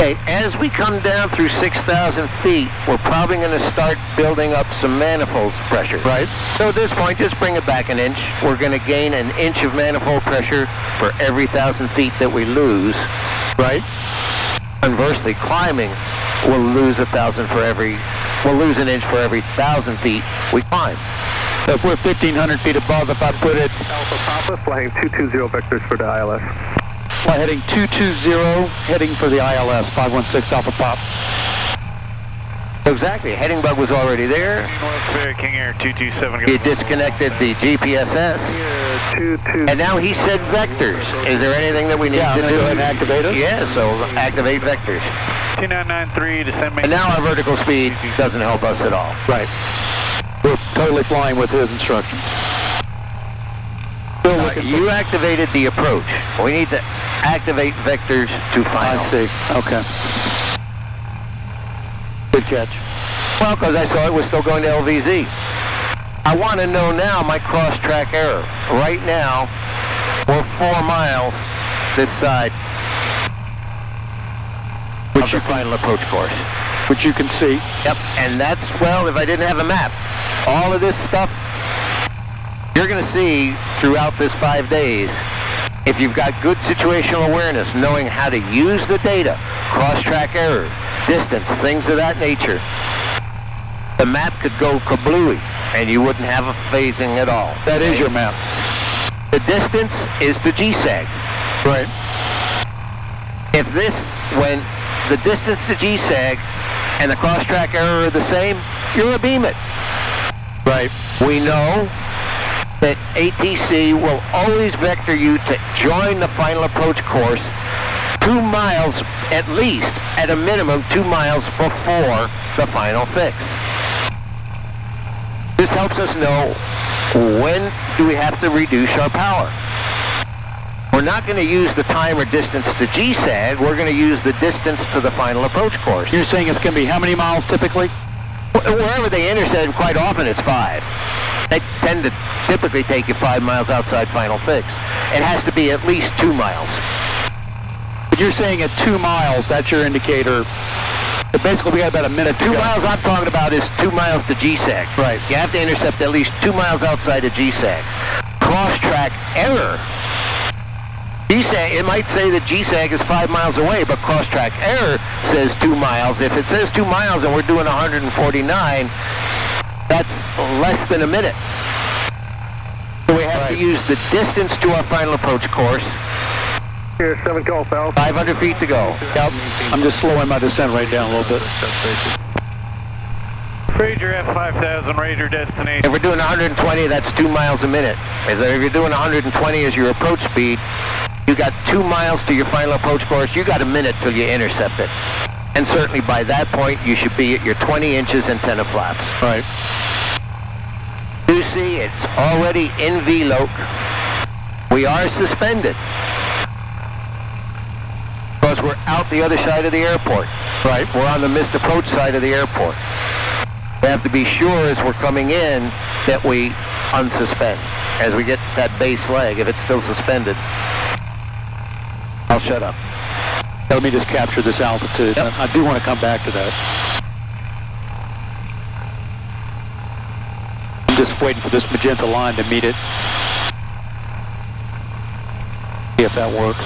Okay, as we come down through 6,000 feet, we're probably going to start building up some manifolds pressure. Right. So at this point, just bring it back an inch. We're going to gain an inch of manifold pressure for every 1,000 feet that we lose. Right. Conversely, climbing, we'll lose we'll lose an inch for every 1,000 feet we climb. So if we're 1,500 feet above, if I put it... Alpha Papa, flying 220 vectors for the ILS. Fly heading 220, heading for the ILS, 516 Alpha Pop. Exactly, heading bug was already there. North King Air 227. He disconnected the GPSS. And now he said vectors. Is there anything that we need to do? Go ahead and activate it? Yeah, so activate vectors. 2993, descend main. And now our vertical speed doesn't help us at all. Right. We're totally flying with his instructions. You activated the approach. We need to activate vectors to final. I see. Okay. Good catch. Well, because I saw it was still going to LVZ. I want to know now my cross-track error. Right now, we're 4 miles this side of the final approach course. Which you can see. Yep, and that's, well, if I didn't have a map. All of this stuff you're going to see throughout this 5 days. If you've got good situational awareness, knowing how to use the data, cross-track error, distance, things of that nature, the map could go kablooey, and you wouldn't have a phasing at all. That is your map. The distance is the GSAG. Right. If when the distance to GSAG and the cross-track error are the same, you're a beam it. Right. We know that ATC will always vector you to join the final approach course 2 miles, at least, at a minimum, 2 miles before the final fix. This helps us know when do we have to reduce our power. We're not going to use the time or distance to GSAG, we're going to use the distance to the final approach course. You're saying it's going to be how many miles typically? Wherever they intercept, quite often it's 5. They tend to typically take you 5 miles outside final fix. It has to be at least 2 miles. But you're saying at 2 miles, that's your indicator. But basically, we got about a minute to 2 go. miles I'm talking about is 2 miles to GSAG. Right. You have to intercept at least 2 miles outside of GSAG. Cross-track error. GSAG, it might say that GSAG is 5 miles away, but cross-track error says 2 miles. If it says 2 miles and we're doing 149, that's less than a minute. So we have to use the distance to our final approach course. Here, 7 Golf Alpha. 500 feet to go. Yep. I'm just slowing my descent right down a little bit. Ranger F5000, Ranger destination. If we're doing 120, that's 2 miles a minute. If you're doing 120 as your approach speed, you got 2 miles to your final approach course. You got a minute till you intercept it. And certainly by that point, you should be at your 20 inches antenna flaps. Right. You see, it's already in VLOC. We are suspended. Because we're out the other side of the airport. Right. We're on the missed approach side of the airport. We have to be sure as we're coming in that we unsuspend. As we get that base leg, if it's still suspended, I'll shut up. Let me just capture this altitude. Yep. I do want to come back to that. I'm just waiting for this magenta line to meet it. See if that works.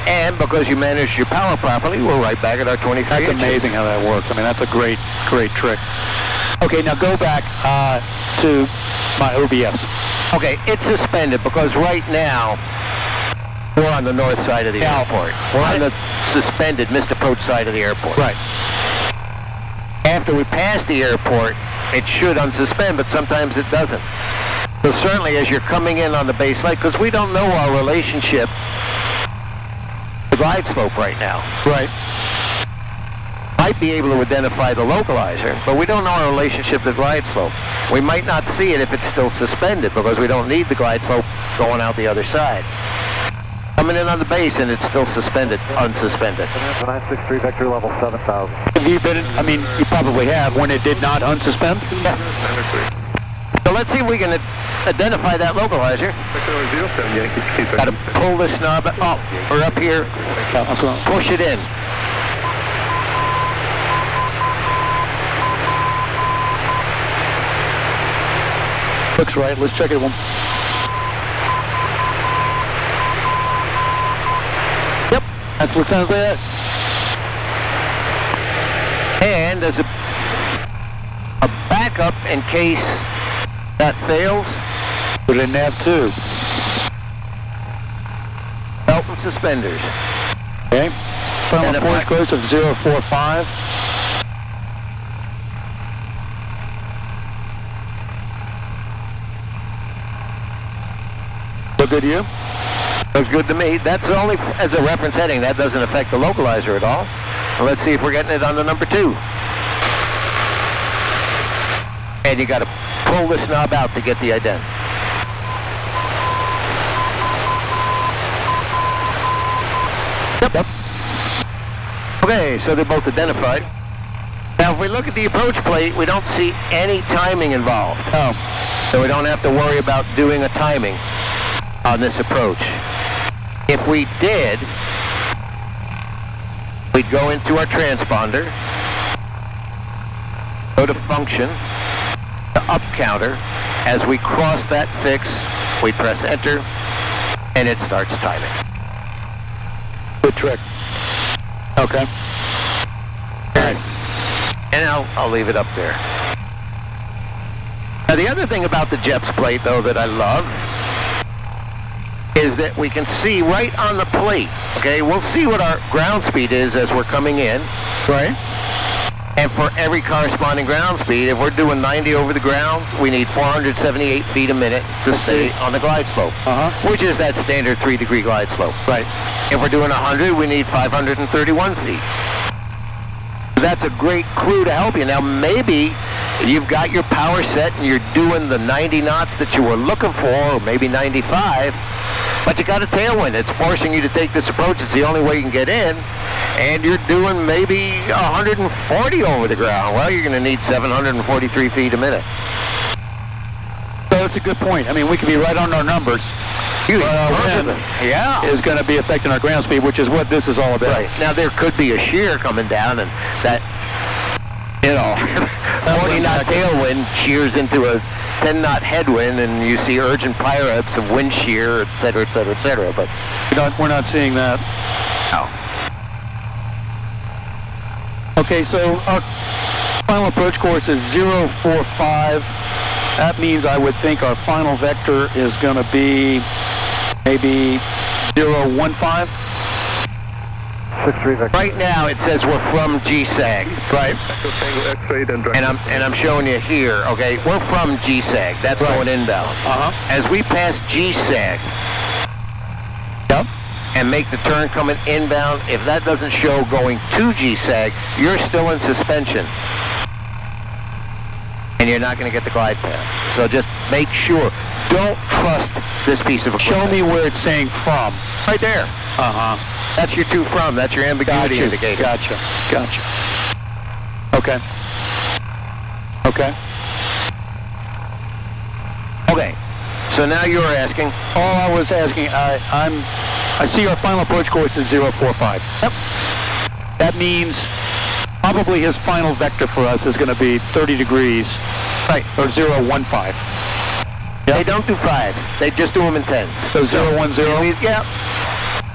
And because you managed your power properly, we're right back at our 23 That's inches. amazing how that works. I mean, that's a great, great trick. Okay, now go back to my OBS. Okay, it's suspended because right now we're on the north side of the airport. We're on the suspended missed approach side of the airport. Right. After we pass the airport, it should unsuspend, but sometimes it doesn't. So certainly as you're coming in on the base leg, because we don't know our relationship to glide slope right now. Right. Might be able to identify the localizer, but we don't know our relationship to glide slope. We might not see it if it's still suspended because we don't need the glide slope going out the other side. Coming in on the base and it's still suspended, unsuspended. 963 vector level 7,000. Have you been, I mean, you probably have, when it did not unsuspend? Yeah. So let's see if we can identify that localizer. Vector 07 Yankee Speed. Got to pull this knob. Oh, we're up here. Push it in. Looks right. Let's check it one. Yep, that's what sounds like that. And as a backup in case that fails, put it in nav2. belt and suspenders. Okay. Final approach course of 045. Look good to you? Looks good to me. That's only as a reference heading. That doesn't affect the localizer at all. Well, let's see if we're getting it on the number 2. And you got to pull this knob out to get the ident. Yep. Okay, so they're both identified. Now, if we look at the approach plate, we don't see any timing involved. Oh. So we don't have to worry about doing a timing on this approach. If we did, we'd go into our transponder, go to function, the up counter. As we cross that fix, we press enter, and it starts timing. Good trick. Okay. Nice. And I'll leave it up there. Now the other thing about the JEPS plate, though, that I love is that we can see right on the plate, okay? We'll see what our ground speed is as we're coming in. Right. And for every corresponding ground speed, if we're doing 90 over the ground, we need 478 feet a minute to stay on the glide slope, which is that standard 3-degree glide slope. Right. If we're doing 100, we need 531 feet. That's a great clue to help you. Now, maybe you've got your power set and you're doing the 90 knots that you were looking for, or maybe 95, but you got a tailwind. It's forcing you to take this approach. It's the only way you can get in, and you're doing maybe 140 over the ground. Well, you're going to need 743 feet a minute. So that's a good point. I mean, we could be right on our numbers. Wind is going to be affecting our ground speed, which is what this is all about. Right. Now, there could be a shear coming down, and that, 40-knot tailwind shears into a 10-knot headwind, and you see urgent pileups of wind shear, et cetera, et cetera, et cetera. But we're not seeing that. No. Okay, so our final approach course is 045. That means I would think our final vector is going to be maybe 015. 63 vector. Right now, it says we're from GSAG. Right. And I'm showing you here, okay, we're from GSAG. That's going inbound. As we pass GSAG, and make the turn coming inbound, if that doesn't show going to GSAG, you're still in suspension. And you're not going to get the glide path. So just make sure. Don't trust this piece of equipment. Show me where it's saying from. Right there. That's your to from. That's your ambiguity indicator. Gotcha. Okay. Okay. So now you're asking. All I was asking, I see our final approach course is 045. Yep. That means probably his final vector for us is going to be 30 degrees. Right. Or 015. Yep. They don't do 5s. They just do them in 10s. So 010? Yeah.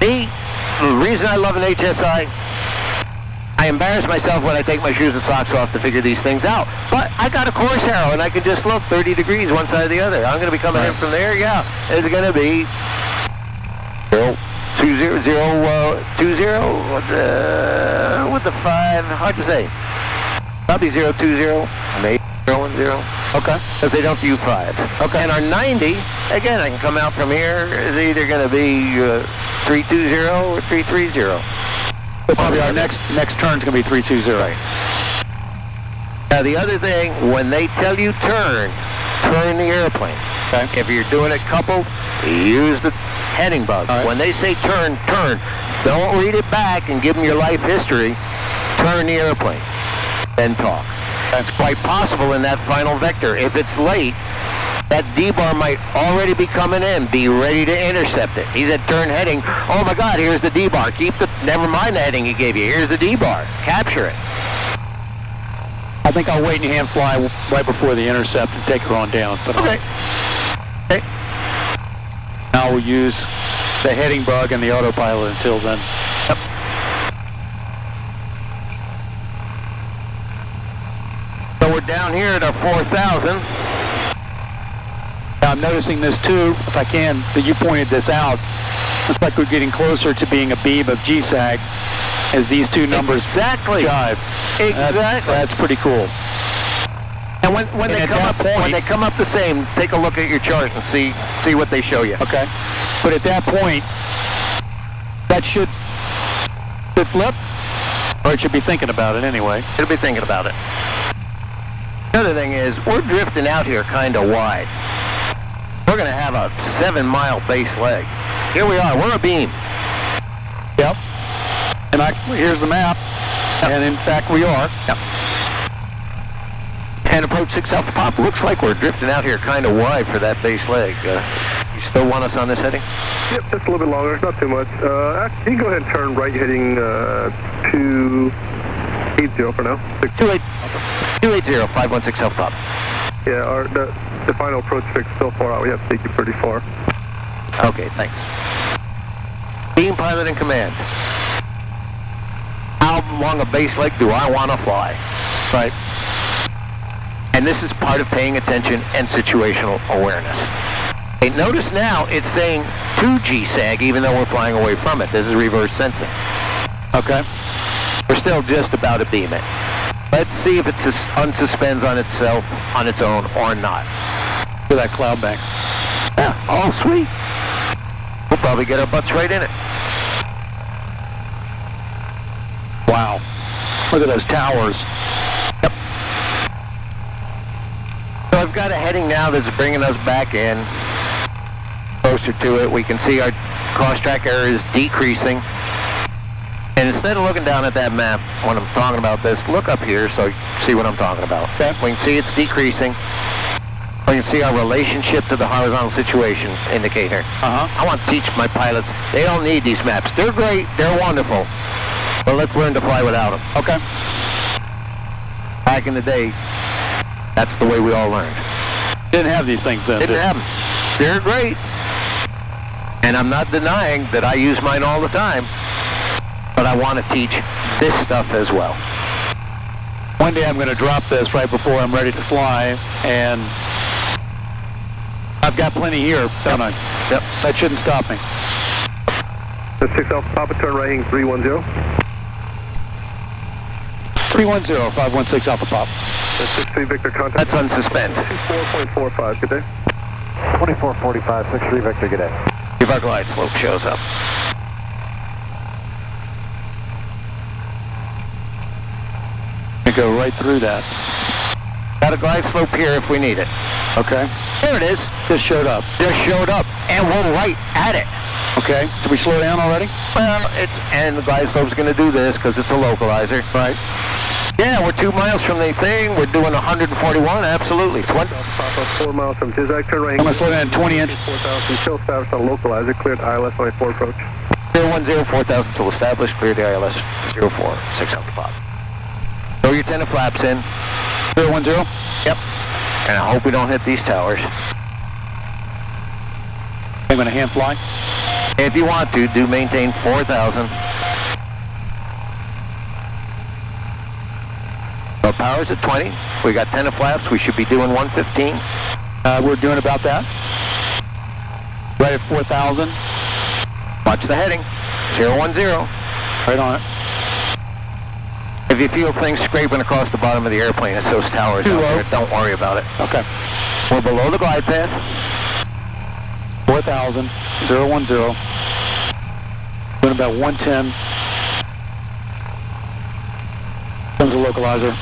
The reason I love an HSI, I embarrass myself when I take my shoes and socks off to figure these things out. But I got a course arrow, and I can just look 30 degrees one side or the other. I'm going to be coming in from there. Yeah. It's going to be 020, 20, with the 5, hard to say. Probably 020, maybe 010. Okay. Because they don't do 5s. Okay. And our 90, again, I can come out from here, is either going to be 320 or 330. So probably our next turn is going to be 320. Right. Now the other thing, when they tell you turn the airplane. Okay. If you're doing it coupled, use the heading bug. Right. When they say turn. Don't read it back and give them your life history. Turn the airplane. Then talk. That's quite possible in that final vector. If it's late, that D-bar might already be coming in. Be ready to intercept it. He's at turn heading. Oh my God, here's the D-bar. Never mind the heading he gave you. Here's the D-bar. Capture it. I think I'll wait and hand fly right before the intercept and take her on down. But Okay. Okay. now we'll use the heading bug and the autopilot until then. Yep. So we're down here at our 4,000. Now I'm noticing this too, if I can, that you pointed this out. Looks like we're getting closer to being a beam of GSAG as these two numbers jive. Exactly. That's pretty cool. And when they come up the same, take a look at your chart and see what they show you. Okay. But at that point, that should flip, or it should be thinking about it anyway. It'll be thinking about it. The other thing is, we're drifting out here kind of wide. We're going to have a 7-mile base leg. Here we are. We're a beam. Yep. And here's the map. Yep. And in fact, we are. Yep. And approach 6 Alpha Pop. Looks like we're drifting out here kind of wide for that base leg. You still want us on this heading? Yep, just a little bit longer, not too much. Actually, you can go ahead and turn right heading 280 for now. 280, 516 Alpha Pop. Yeah, the final approach fix is so far out, we have to take you pretty far. Okay, thanks. Beam pilot in command. How long a base leg do I want to fly? Right. And this is part of paying attention and situational awareness. Okay, notice now it's saying to GSAG even though we're flying away from it. This is reverse sensing. Okay. We're still just about to beam it. Let's see if it unsuspends on itself on its own or not. To that cloud bank. Yeah, oh sweet. We'll probably get our butts right in it. Wow. Look at those towers. Yep. So I've got a heading now that's bringing us back in. Closer to it. We can see our cross-track error is decreasing. And instead of looking down at that map when I'm talking about this, look up here so you can see what I'm talking about. Okay. We can see it's decreasing. We can see our relationship to the horizontal situation indicator. I want to teach my pilots, they don't need these maps. They're great, they're wonderful, but let's learn to fly without them. Okay. Back in the day, that's the way we all learned. Didn't have these things then. Didn't have them. They're great. And I'm not denying that I use mine all the time. But I want to teach this stuff as well. One day I'm going to drop this right before I'm ready to fly, and I've got plenty here, don't I? Yep. That shouldn't stop me. The 6 Alpha Papa, turn right heading 310. 310, 516 Alpha Pop. The 63 Victor contact. That's unsuspend. 24.45, good day. 2445, 63 Victor, good day. If our glide slope shows up. Go right through that. Got a glide slope here if we need it. Okay. There it is. Just showed up. Just showed up. And we're right at it. Okay. Did we slow down already? Well, and the glide slope's going to do this because it's a localizer. Right. Yeah, we're 2 miles from the thing. We're doing 141, absolutely. 20. Papa, 4 miles from GSAG, turn right I'm going to slow down 20 inches. 4,000, still established on localizer, cleared ILS 94 approach. 010, 4,000 still established. Clear the ILS 04, 6 Alpha Pop. Throw your 10 flaps in. 010? Yep. And I hope we don't hit these towers. I'm going to hand fly. If you want to, do maintain 4,000. Our power's at 20. We got 10 flaps. We should be doing 115. We're doing about that. Right at 4,000. Watch the heading. 010. Right on it. If you feel things scraping across the bottom of the airplane, it's those towers out there. Don't worry about it. Okay. We're below the glide path. 4,000, 010. Doing about 110. Comes the localizer.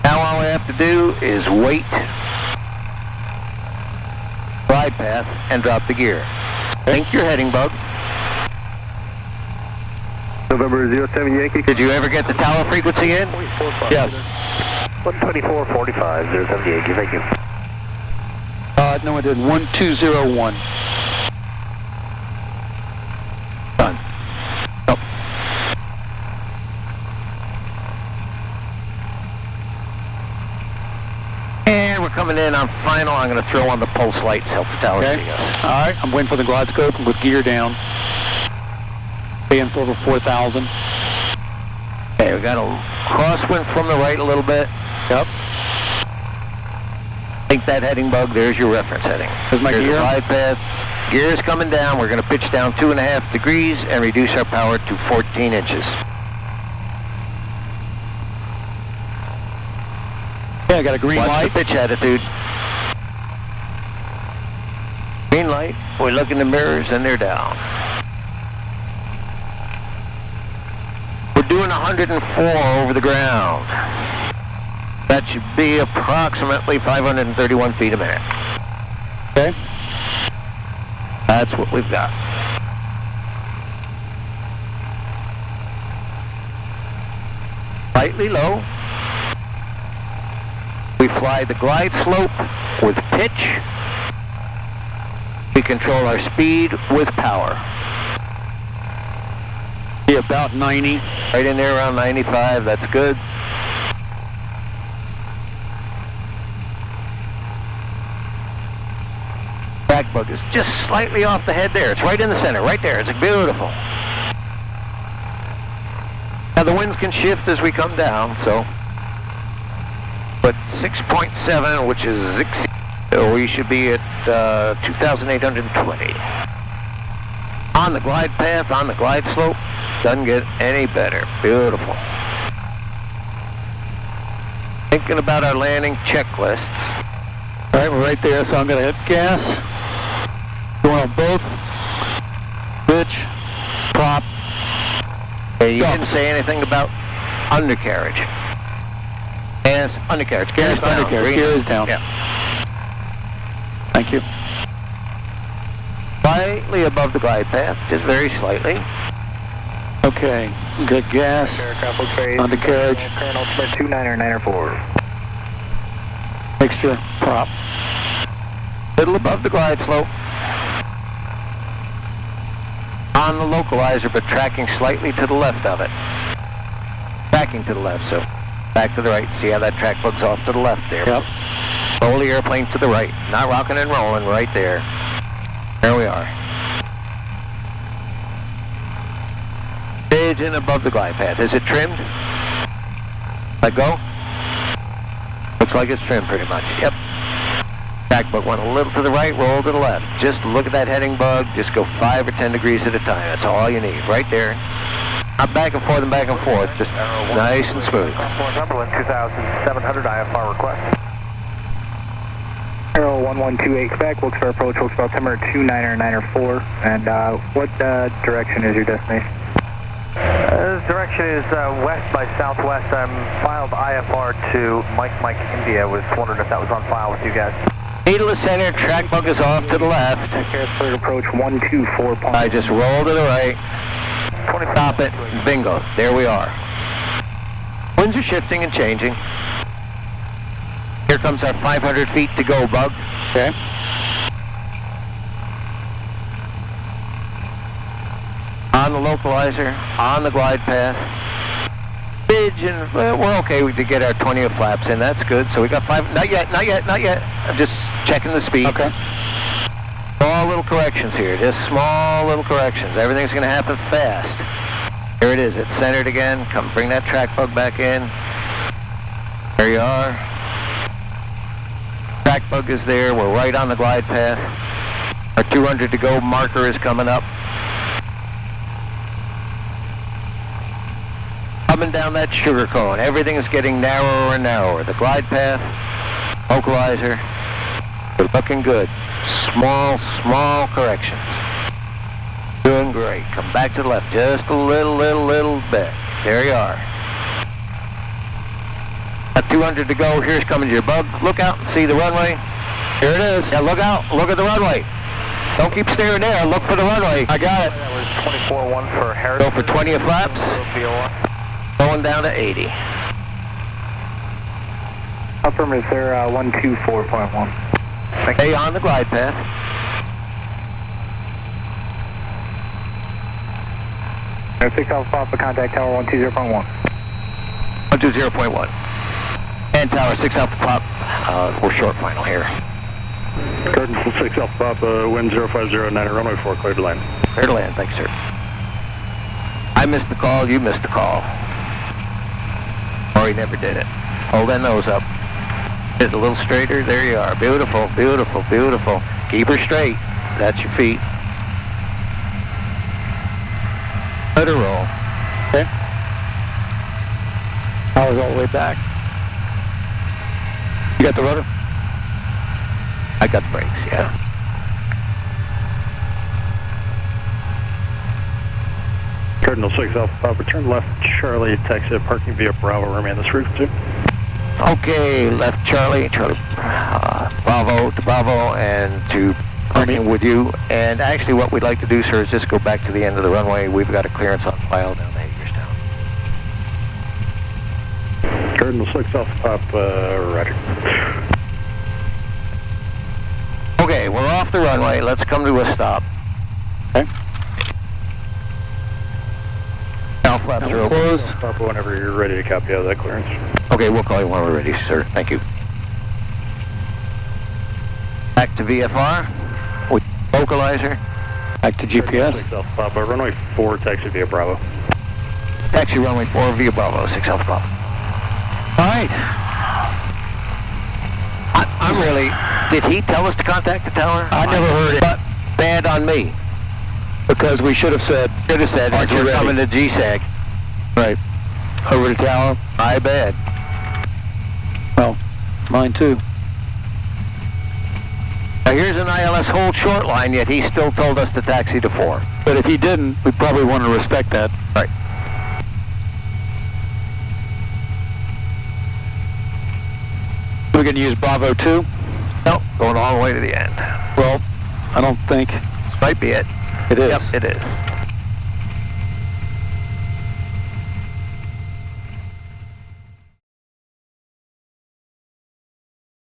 Now all we have to do is wait, glide path, and drop the gear. Think your heading bug. November Number 07 Yankee. Did you ever get the tower frequency in? Yes. 12445, 07 Yankee, thank you. No, I didn't. 1201. Done. Nope. And we're coming in on final. I'm going to throw on the pulse lights, help the tower Okay. see us. All right, I'm waiting for the glide scope with gear down. Paying for over 4,000. Okay, we got a crosswind from the right a little bit. Yep. Think that heading bug, there's your reference heading. There's my Here's gear. the glide path. Gear is coming down. We're going to pitch down 2.5 degrees and reduce our power to 14 inches. Yeah, I got a green Watch light. the pitch attitude. Green light. We look in the mirrors and they're down. We're doing 104 over the ground. That should be approximately 531 feet a minute. Okay. That's what we've got. Slightly low. We fly the glide slope with pitch. We control our speed with power. Be about 90. Right in there around 95, that's good. Back bug is just slightly off the head there. It's right in the center, right there. It's beautiful. Now the winds can shift as we come down, so. But 6.7, which is we should be at 2,820. On the glide path, on the glide slope, doesn't get any better. Beautiful. Thinking about our landing checklists. All right, we're right there, so I'm going to hit gas. Going on both. Pitch. Prop. Hey, you didn't say anything about undercarriage. Gas, undercarriage. Gas down. Undercarriage. Green. Gear is down. Yeah. Thank you. Slightly above the glide path, just very slightly. Okay, good gas. Undercarriage. Current altimeter 29994. Mixture. Prop. Little above the glide slope. On the localizer, but tracking slightly to the left of it. Tracking to the left, so back to the right. See how that track bug's off to the left there? Yep. Roll the airplane to the right. Not rocking and rolling, right there. There we are. Stage in above the glide path. Is it trimmed? Let go? Looks like it's trimmed pretty much. Yep. Track bug went a little to the right, roll to the left. Just look at that heading bug. Just go 5 or 10 degrees at a time. That's all you need. Right there. Not back and forth and back and forth. Just nice and smooth. Cumberland 2700 IFR request. Arrow 1128 Quebec, looks for approach, looks for altimeter 29994. And what direction is your destination? This direction is west by southwest. I'm filed IFR to Mike India. Was wondering if that was on file with you guys. Needle to center, track bug is off to the left. Harrisburg approach 124. I just roll to the right. Stop it. Bingo. There we are. Winds are shifting and changing. Here comes our 500 feet to go bug. Okay. On the localizer, on the glide path. Bridge and we're okay to get our 20 of flaps in. That's good. So we got 5. Not yet. I'm just checking the speed. Okay. Small little corrections here. Just small little corrections. Everything's going to happen fast. Here it is. It's centered again. Come bring that track bug back in. There you are. Track bug is there. We're right on the glide path. Our 200 to go marker is coming up. Coming down that sugar cone. Everything is getting narrower and narrower. The glide path, localizer, we're looking good. Small corrections. Doing great. Come back to the left just a little bit. There you are. Got 200 to go. Here's coming your bug. Look out and see the runway. Here it is. Yeah, look out. Look at the runway. Don't keep staring there. Look for the runway. I got it. That was 24-1 for Harris. Go for 20 flaps. Going down to 80. Affirmative, sir, 124.1. Stay on the glide path. Air 6 Alpha Papa, contact tower 120.1. 120.1. And tower 6 Alpha Pop. We're short final here. Cardinal 6 Alpha Papa, wind 0509, runway 4, clear to land. Clear to land, thanks, sir. I missed the call, you missed the call. Or he never did it. Hold that nose up. Just a little straighter, there you are. Beautiful, beautiful, beautiful. Keep her straight. That's your feet. Let her roll. Okay. Power's all the way back. You got the rudder? I got the brakes, yeah. Cardinal 6 Alpha Papa, turn left, Charlie, taxi parking via Bravo, remain this route, too. Okay, left Charlie, Bravo to Bravo, and to parking with you. And actually what we'd like to do, sir, is just go back to the end of the runway. We've got a clearance on file down to Hagerstown. Cardinal 6 Alpha Papa, roger. Okay, we're off the runway. Let's come to a stop. Okay. Now flaps are open. Close. Papa, whenever you're ready to copy out of that clearance. Okay, we'll call you when we're ready, sir. Thank you. Back to VFR. With vocalizer. Back to GPS. 6 Alpha Papa, runway 4, taxi via Bravo. Taxi runway 4 via Bravo, 6 Alpha Papa. All right. I'm really... Did he tell us to contact the tower? I never heard it. But bad on me. Because we should have said, As we're coming to GSAG. right, over the tower. My bad. Well, mine too. Now here's an ILS hold short line, yet he still told us to taxi to 4. But if he didn't, we probably want to respect that. Right. We're going to use Bravo 2? No, going all the way to the end. Well, I don't think Might be it. it is. Yep, it is.